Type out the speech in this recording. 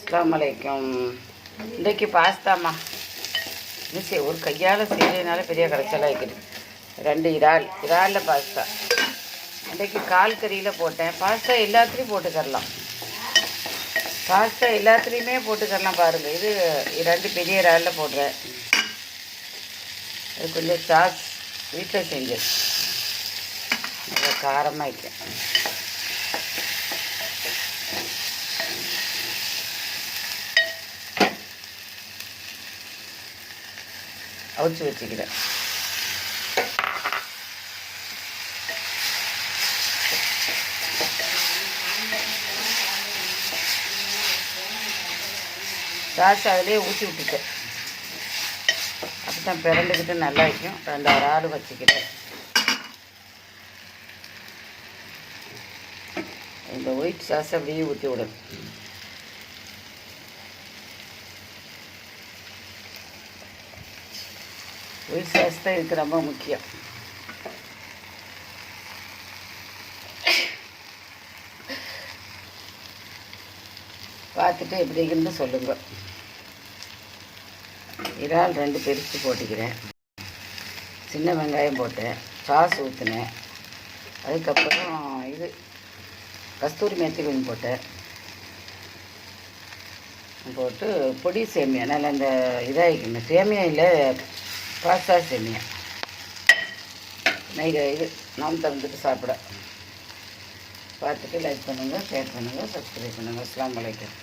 அஸ்ஸலாமு அலைக்கும். இன்றைக்கு பாஸ்தாம்மா. இன்னும் ஒரு கையால் செய்யறதுனால பெரிய கரைச்சலாக இருக்குது. 2 இறாலில் பாஸ்தா. இன்றைக்கு கால் கறியில் போட்டேன். பாஸ்தா எல்லாத்துலேயும் போட்டுக்கரலாம். பாஸ்தா எல்லாத்துலேயுமே போட்டுக்கரலாம். பாருங்கள், இது 2 பெரிய இறாலில் போடுறேன். அது கொஞ்சம் சாஸ் வீட்டில் செஞ்சது, நல்லா காரமாக வைக்கும். அவிச்சு வச்சுக்கிறேன். சாஸ் அதிலே ஊற்றி விட்டுட்டேன். அப்போ தான் பிறண்டுக்கிட்டு நல்லா வைக்கும். 2 இறால் வச்சுக்கிறேன். இந்த ஒயிட் சாஸ் அப்படியே ஊற்றி விடணும். ஒயிட் சாஸ் தான் இதுக்கு ரொம்ப முக்கியம். பார்த்துட்டு எப்படி இருக்குன்னு சொல்லுங்க. இறால் 2 பெருசு போட்டுக்கிறேன். சின்ன வெங்காயம் போட்டேன். சாஸ் ஊற்றினேன். அதுக்கப்புறம் இது கஸ்தூரி மேத்தி கொஞ்சம் போட்டேன். போட்டு பொடி சேமியா, நல்லா இந்த இதாகிக்கணும். சேமியா இல்லை, பாஸ்தா சேமியா. இது நாம் திறந்துட்டு சாப்பிட. பார்த்துட்டு லைக் பண்ணுங்கள், ஷேர் பண்ணுங்கள், சப்ஸ்கிரைப் பண்ணுங்கள். அஸ்ஸலாமு அலைக்கும்.